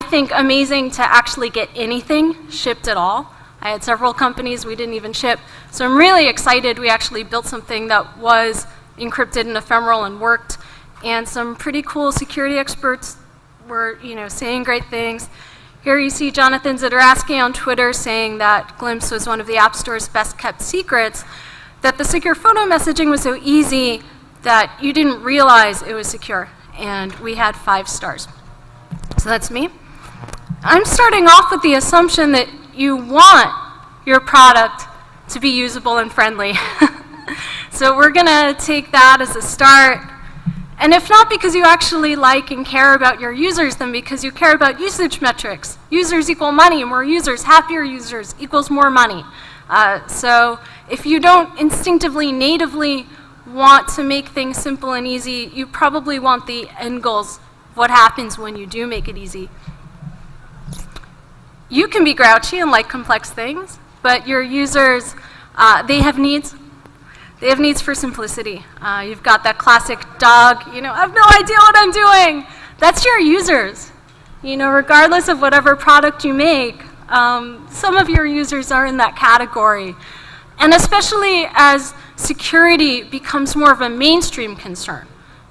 think, amazing to actually get anything shipped at all. I had several companies we didn't even ship. So I'm really excited we actually built something that was encrypted and ephemeral and worked. And some pretty cool security experts were, saying great things. Here you see Jonathan Zidorowski on Twitter saying that Glimpse was one of the App Store's best kept secrets, that the secure photo messaging was so easy that you didn't realize it was secure. And we had 5 stars. So that's me. I'm starting off with the assumption that you want your product to be usable and friendly. So we're going to take that as a start. And if not because you actually like and care about your users, then because you care about usage metrics. Users equal money. More users, happier users equals more money. So if you don't instinctively, natively want to make things simple and easy, you probably want the end goals, what happens when you do make it easy. You can be grouchy and like complex things, but your users, they have needs. They have needs for simplicity. You've got that classic dog, I have no idea what I'm doing. That's your users. Regardless of whatever product you make, some of your users are in that category. And especially as security becomes more of a mainstream concern.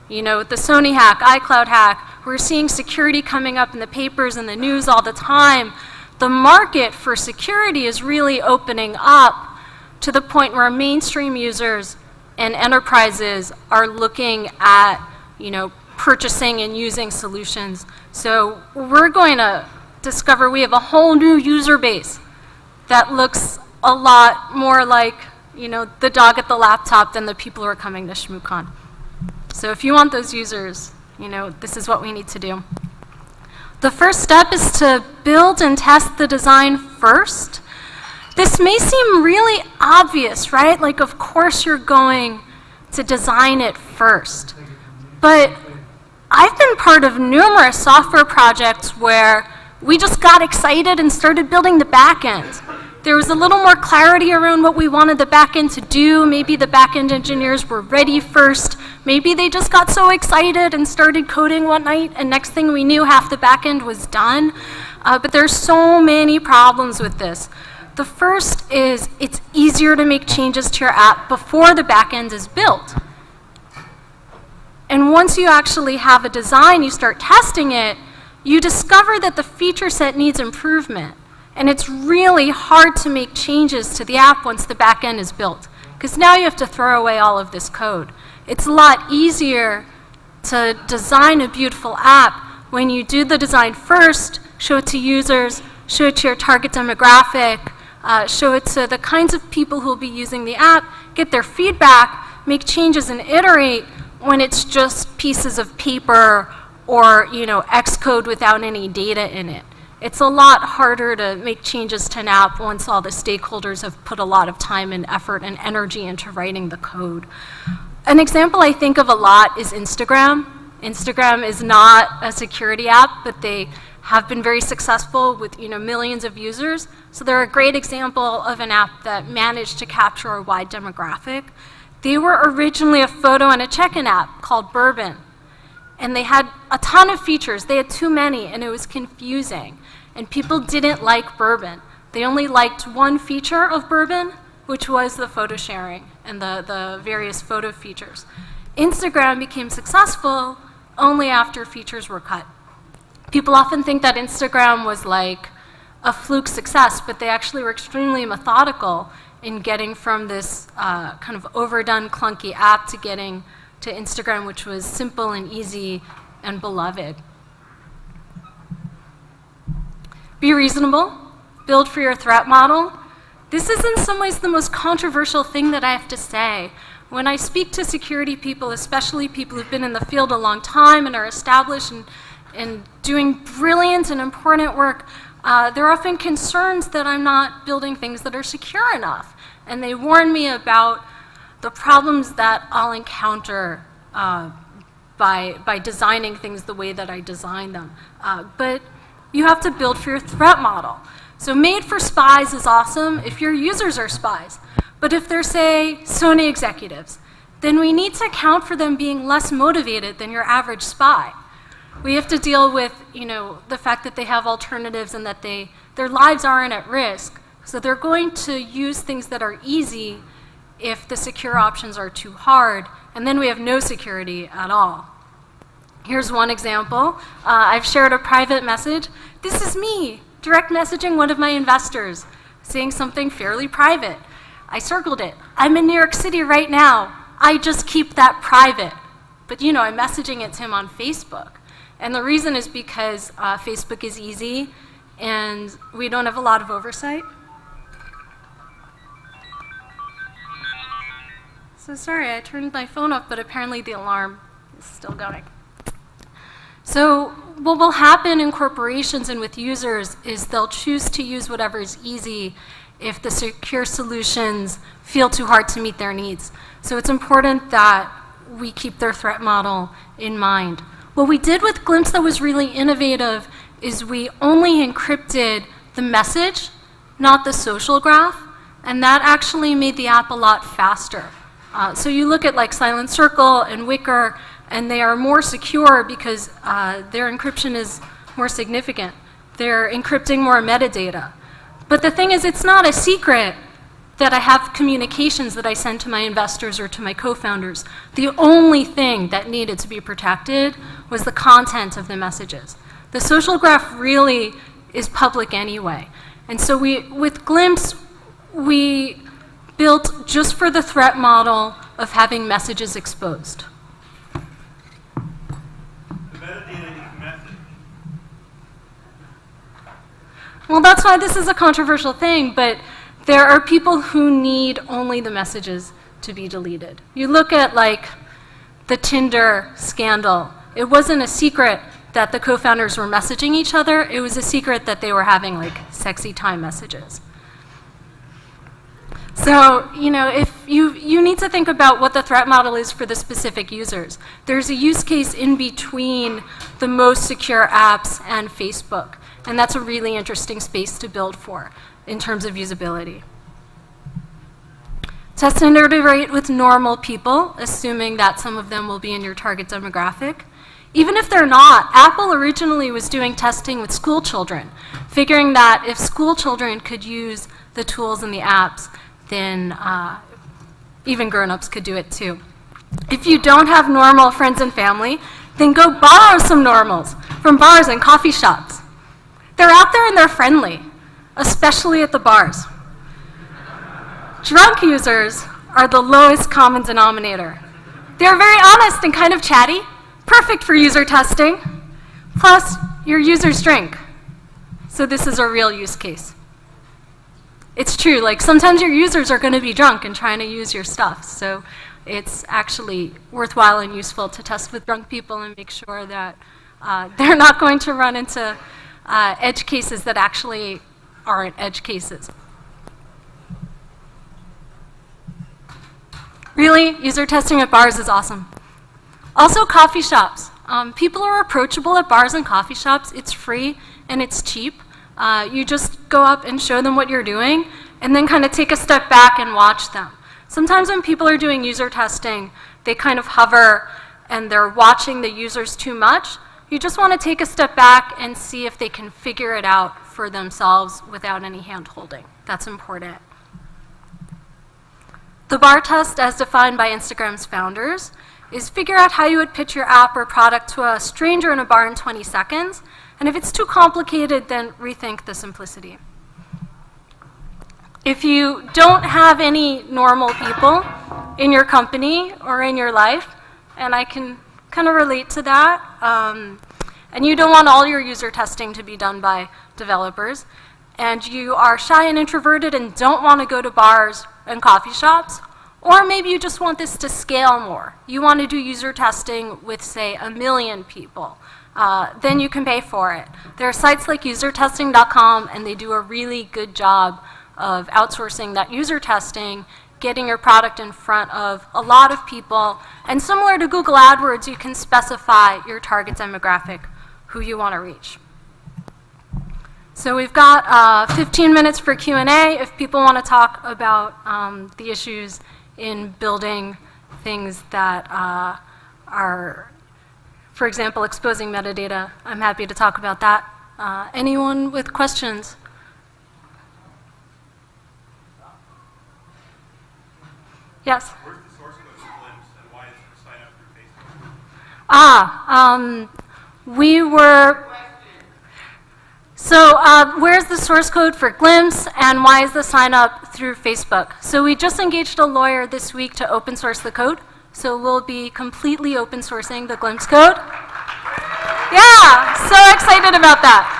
With the Sony hack, iCloud hack, we're seeing security coming up in the papers and the news all the time. The market for security is really opening up to the point where mainstream users and enterprises are looking at, purchasing and using solutions. So we're going to discover we have a whole new user base that looks a lot more like, the dog at the laptop than the people who are coming to ShmooCon. So if you want those users, this is what we need to do. The first step is to build and test the design first. This may seem really obvious, right? Like, of course you're going to design it first. But I've been part of numerous software projects where we just got excited and started building the back end. There was a little more clarity around what we wanted the back end to do. Maybe the back end engineers were ready first. Maybe they just got so excited and started coding one night, and next thing we knew, half the back end was done. But there's so many problems with this. The first is it's easier to make changes to your app before the back end is built. And once you actually have a design, you start testing it, you discover that the feature set needs improvement. And it's really hard to make changes to the app once the back end is built, because now you have to throw away all of this code. It's a lot easier to design a beautiful app when you do the design first, show it to users, show it to your target demographic, show it to the kinds of people who will be using the app, get their feedback, make changes and iterate when it's just pieces of paper or Xcode without any data in it. It's a lot harder to make changes to an app once all the stakeholders have put a lot of time and effort and energy into writing the code. An example I think of a lot is Instagram. Instagram is not a security app, but they have been very successful with millions of users. So they're a great example of an app that managed to capture a wide demographic. They were originally a photo and a check-in app called Bourbon. And they had a ton of features. They had too many, and it was confusing. And people didn't like Bourbon. They only liked one feature of Bourbon, which was the photo sharing and the various photo features. Instagram became successful only after features were cut. People often think that Instagram was like a fluke success, but they actually were extremely methodical in getting from this kind of overdone, clunky app to getting to Instagram, which was simple and easy and beloved. Be reasonable. Build for your threat model. This is in some ways the most controversial thing that I have to say. When I speak to security people, especially people who've been in the field a long time and are established and doing brilliant and important work, there are often concerns that I'm not building things that are secure enough. And they warn me about the problems that I'll encounter by designing things the way that I design them. But you have to build for your threat model. So made for spies is awesome if your users are spies. But if they're, say, Sony executives, then we need to account for them being less motivated than your average spy. We have to deal with, the fact that they have alternatives and that their lives aren't at risk. So they're going to use things that are easy if the secure options are too hard, and then we have no security at all. Here's one example. I've shared a private message. This is me, direct messaging one of my investors, saying something fairly private. I circled it. I'm in New York City right now. I just keep that private. But I'm messaging it to him on Facebook. And the reason is because Facebook is easy and we don't have a lot of oversight. So sorry, I turned my phone off, but apparently the alarm is still going. So what will happen in corporations and with users is they'll choose to use whatever is easy if the secure solutions feel too hard to meet their needs. So it's important that we keep their threat model in mind. What we did with Glimpse that was really innovative is we only encrypted the message, not the social graph, and that actually made the app a lot faster. So you look at like Silent Circle and Wicker, and they are more secure because their encryption is more significant. They're encrypting more metadata. But the thing is, it's not a secret that I have communications that I send to my investors or to my co-founders. The only thing that needed to be protected was the content of the messages. The social graph really is public anyway. And so with Glimpse, we built just for the threat model of having messages exposed. The metadata is message. Well, that's why this is a controversial thing, but there are people who need only the messages to be deleted. You look at like the Tinder scandal. It wasn't a secret that the co-founders were messaging each other. It was a secret that they were having like sexy time messages. So, if you need to think about what the threat model is for the specific users. There's a use case in between the most secure apps and Facebook, and that's a really interesting space to build for in terms of usability. Test and iterate with normal people, assuming that some of them will be in your target demographic. Even if they're not, Apple originally was doing testing with school children, figuring that if school children could use the tools and the apps, then even grown-ups could do it too. If you don't have normal friends and family, then go borrow some normals from bars and coffee shops. They're out there and they're friendly, especially at the bars. Drunk users are the lowest common denominator. They're very honest and kind of chatty, perfect for user testing. Plus, your users drink. So this is a real use case. It's true, like sometimes your users are going to be drunk and trying to use your stuff. So it's actually worthwhile and useful to test with drunk people and make sure that they're not going to run into edge cases that actually aren't edge cases. Really, user testing at bars is awesome. Also, coffee shops. People are approachable at bars and coffee shops. It's free and it's cheap. You just go up and show them what you're doing and then kind of take a step back and watch them. Sometimes when people are doing user testing, they kind of hover and they're watching the users too much. You just want to take a step back and see if they can figure it out for themselves without any hand-holding. That's important. The bar test, as defined by Instagram's founders, is figure out how you would pitch your app or product to a stranger in a bar in 20 seconds. And if it's too complicated, then rethink the simplicity. If you don't have any normal people in your company or in your life, and I can kind of relate to that, and you don't want all your user testing to be done by developers, and you are shy and introverted and don't want to go to bars and coffee shops, or maybe you just want this to scale more. You want to do user testing with, say, 1 million people. Then you can pay for it. There are sites like usertesting.com, and they do a really good job of outsourcing that user testing, getting your product in front of a lot of people. And similar to Google AdWords, you can specify your target demographic, who you want to reach. So we've got 15 minutes for Q&A if people want to talk about the issues in building things that are For example, exposing metadata. I'm happy to talk about that. Anyone with questions? Yes? Where's the source code for Glimpse, and why is it sign up through Facebook? We were... So where's the source code for Glimpse, and why is the sign up through Facebook? So we just engaged a lawyer this week to open source the code. So we'll be completely open sourcing the Glimpse code. Yeah, so excited about that.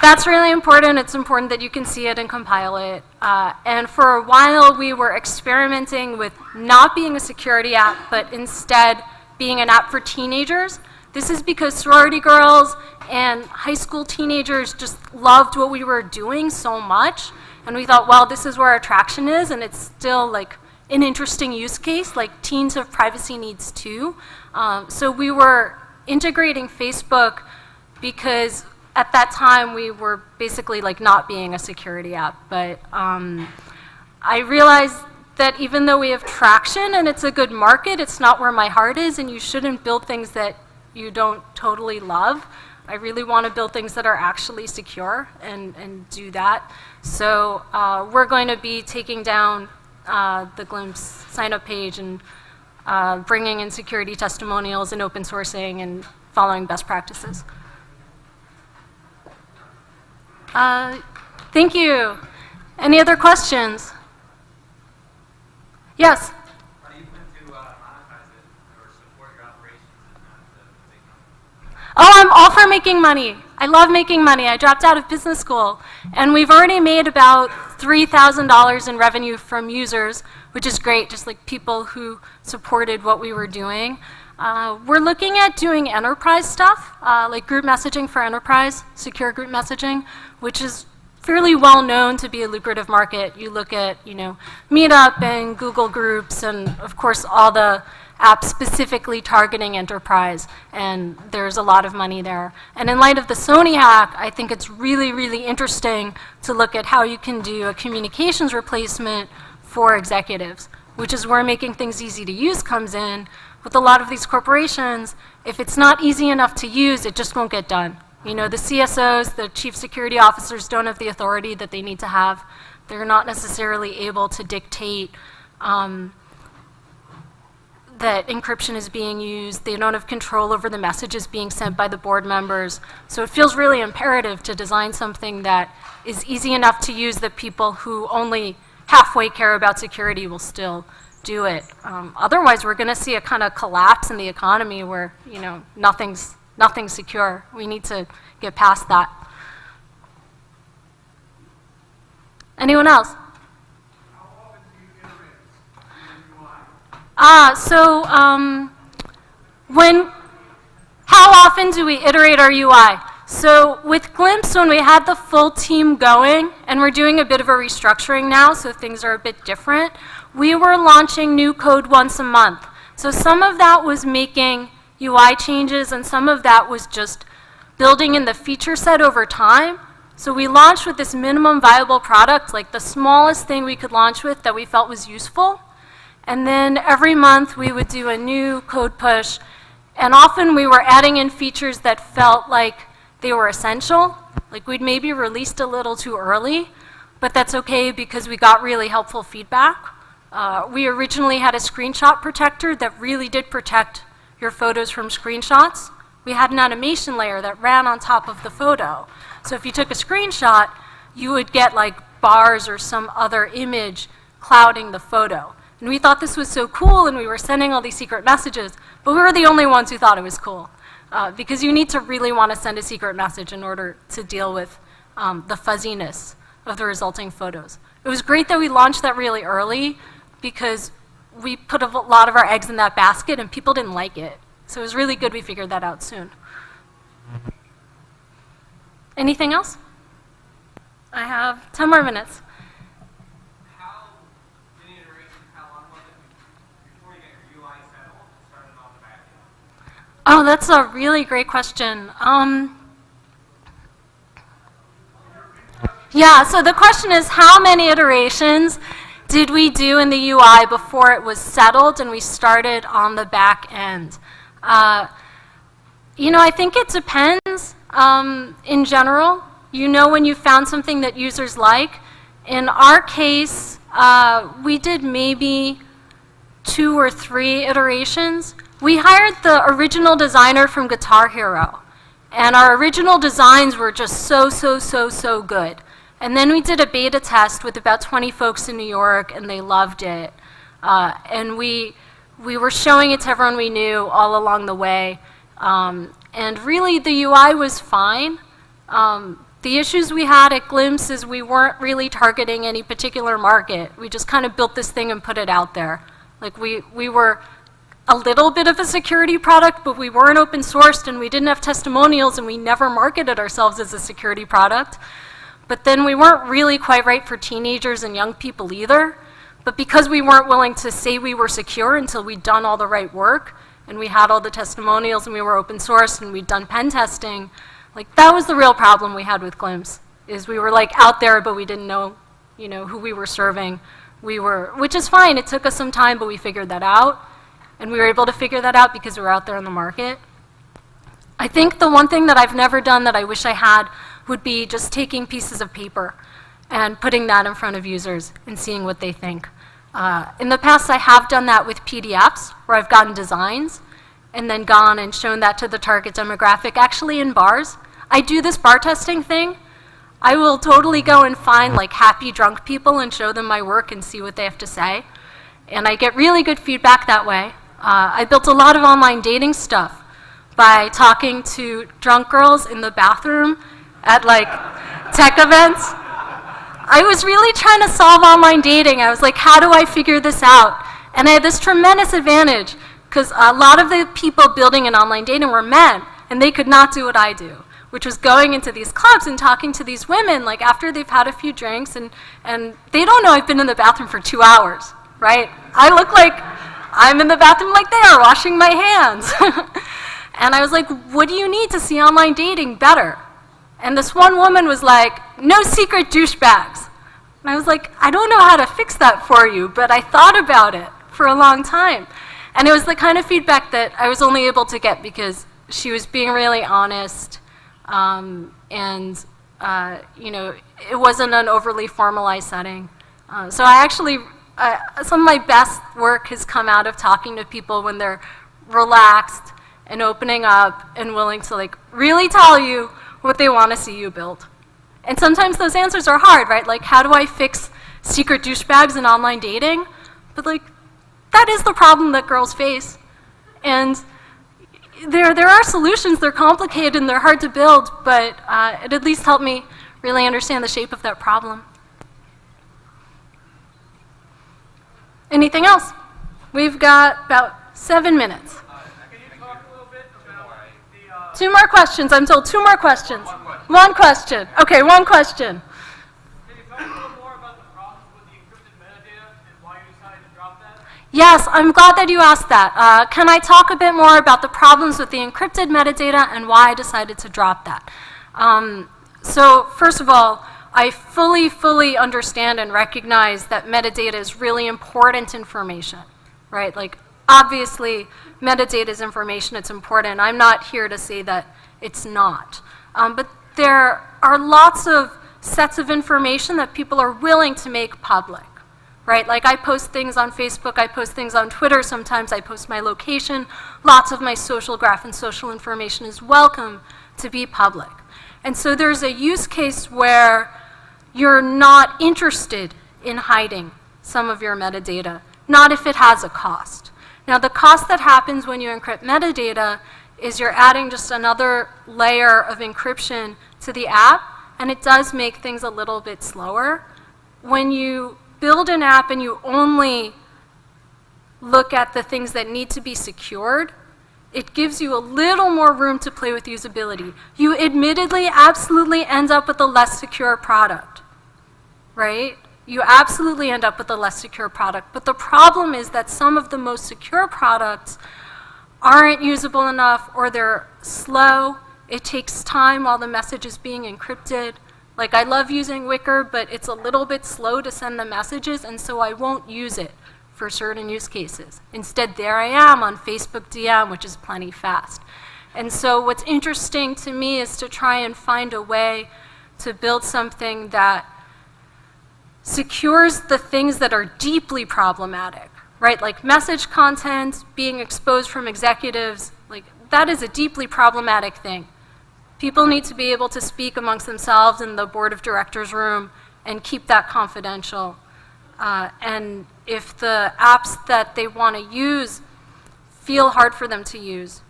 That's really important. It's important that you can see it and compile it. And for a while, we were experimenting with not being a security app, but instead being an app for teenagers. This is because sorority girls and high school teenagers just loved what we were doing so much. And we thought, well, this is where our traction is, and it's still like an interesting use case. Like teens have privacy needs too. So we were integrating Facebook because at that time we were basically like not being a security app. But I realized that even though we have traction and it's a good market, it's not where my heart is, and you shouldn't build things that you don't totally love. I really want to build things that are actually secure and do that. So we're going to be taking down the Glimpse sign-up page and bringing in security testimonials and open sourcing and following best practices. Thank you. Any other questions? Yes? How do you plan to monetize it or support your operations and not make money? Oh, I'm all for making money. I love making money. I dropped out of business school, and we've already made about $3,000 in revenue from users, which is great, just like people who supported what we were doing. We're looking at doing enterprise stuff, like group messaging for enterprise, secure group messaging, which is fairly well known to be a lucrative market. You look at, Meetup and Google Groups, and of course all the apps specifically targeting enterprise, and there's a lot of money there. And in light of the Sony hack, I think it's really, really interesting to look at how you can do a communications replacement for executives, which is where making things easy to use comes in. With a lot of these corporations, if it's not easy enough to use, it just won't get done. The CSOs, the chief security officers, don't have the authority that they need to have. They're not necessarily able to dictate that encryption is being used. They don't have control over the messages being sent by the board members. So it feels really imperative to design something that is easy enough to use that people who only halfway care about security will still do it. Otherwise, we're going to see a kind of collapse in the economy where, nothing's secure. We need to get past that. Anyone else? How often do you iterate how often do we iterate our UI? So with Glimpse, when we had the full team going, and we're doing a bit of a restructuring now, so things are a bit different, we were launching new code once a month. So some of that was making UI changes, and some of that was just building in the feature set over time. So we launched with this minimum viable product, like the smallest thing we could launch with that we felt was useful. And then every month we would do a new code push, and often we were adding in features that felt like they were essential. Like we'd maybe released a little too early, but that's okay because we got really helpful feedback. We originally had a screenshot protector that really did protect your photos from screenshots. We had an animation layer that ran on top of the photo. So if you took a screenshot, you would get like bars or some other image clouding the photo. And we thought this was so cool, and we were sending all these secret messages, but we were the only ones who thought it was cool. Because you need to really want to send a secret message in order to deal with the fuzziness of the resulting photos. It was great that we launched that really early because we put a lot of our eggs in that basket and people didn't like it. So it was really good we figured that out soon. Anything else? I have 10 more minutes. How many iterations, how long was it before you get your UI settled and started on the back end? Oh, that's a really great question. Yeah, so the question is how many iterations did we do in the UI before it was settled and we started on the back end? You know, I think it depends in general. You know when you found something that users like. In our case, we did maybe 2 or 3 iterations. We hired the original designer from Guitar Hero, and our original designs were just so good. And then we did a beta test with about 20 folks in New York, and they loved it. And we were showing it to everyone we knew all along the way. And really, the UI was fine. The issues we had at Glimpse is we weren't really targeting any particular market. We just kind of built this thing and put it out there. Like we were a little bit of a security product, but we weren't open sourced and we didn't have testimonials and we never marketed ourselves as a security product. But then we weren't really quite right for teenagers and young people either. But because we weren't willing to say we were secure until we'd done all the right work, and we had all the testimonials and we were open source and we'd done pen testing, like that was the real problem we had with Glimpse, is we were like out there but we didn't know, you know, who we were serving. Which is fine, it took us some time, but we figured that out. And we were able to figure that out because we were out there in the market. I think the one thing that I've never done that I wish I had would be just taking pieces of paper and putting that in front of users and seeing what they think. In the past, I have done that with PDFs, where I've gotten designs and then gone and shown that to the target demographic, actually in bars. I do this bar testing thing. I will totally go and find like happy drunk people and show them my work and see what they have to say. And I get really good feedback that way. I built a lot of online dating stuff by talking to drunk girls in the bathroom at like tech events. I was really trying to solve online dating. I was like, how do I figure this out? And I had this tremendous advantage because a lot of the people building an online dating were men, and they could not do what I do, which was going into these clubs and talking to these women like after they've had a few drinks, and they don't know I've been in the bathroom for 2 hours, right? I look like I'm in the bathroom like they are, washing my hands. And I was like, what do you need to see online dating better? And this one woman was like, no secret douchebags. And I was like, I don't know how to fix that for you, but I thought about it for a long time. And it was the kind of feedback that I was only able to get because she was being really honest, and you know, it wasn't an overly formalized setting. So I actually, some of my best work has come out of talking to people when they're relaxed and opening up and willing to like really tell you what they want to see you build. And sometimes those answers are hard, right? Like, how do I fix secret douchebags in online dating? But like, that is the problem that girls face. And there are solutions, they're complicated and they're hard to build, but it at least helped me really understand the shape of that problem. Anything else? We've got about 7 minutes. Can you talk a little bit about the... 2 more questions, I'm told 2 more questions. One question. Okay, 1 question. Can you talk a little more about the problems with the encrypted metadata and why you decided to drop that? Yes, I'm glad that you asked that. Can I talk a bit more about the problems with the encrypted metadata and why I decided to drop that? So first of all, I fully understand and recognize that metadata is really important information, right? Like, obviously, metadata is information, it's important. I'm not here to say that it's not. But there are lots of sets of information that people are willing to make public, right? Like, I post things on Facebook, I post things on Twitter, sometimes I post my location. Lots of my social graph and social information is welcome to be public. And so there's a use case where you're not interested in hiding some of your metadata, not if it has a cost. Now, the cost that happens when you encrypt metadata is you're adding just another layer of encryption to the app, and it does make things a little bit slower. When you build an app and you only look at the things that need to be secured, it gives you a little more room to play with usability. You admittedly absolutely end up with a less secure product, right? You absolutely end up with a less secure product. But the problem is that some of the most secure products aren't usable enough, or they're slow. It takes time while the message is being encrypted. Like, I love using Wicker, but it's a little bit slow to send the messages, and so I won't use it for certain use cases. Instead, there I am on Facebook DM, which is plenty fast. And so what's interesting to me is to try and find a way to build something that secures the things that are deeply problematic, right? Like message content being exposed from executives, like that is a deeply problematic thing. People need to be able to speak amongst themselves in the board of directors room and keep that confidential. And if the apps that they want to use feel hard for them to use,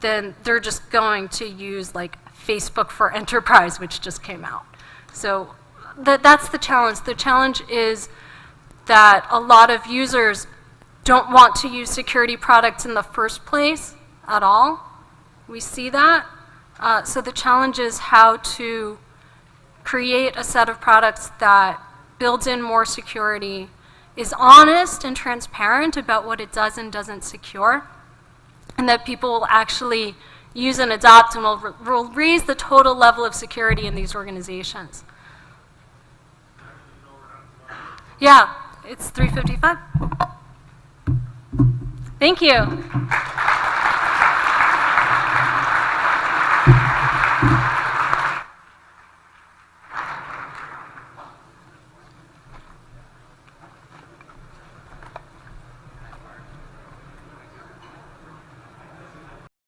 then they're just going to use like Facebook for Enterprise, which just came out. So that's the challenge. The challenge is that a lot of users don't want to use security products in the first place at all. We see that. So the challenge is how to create a set of products that builds in more security, is honest and transparent about what it does and doesn't secure, and that people will actually use and adopt and will raise the total level of security in these organizations. Yeah, it's 3:55. Thank you.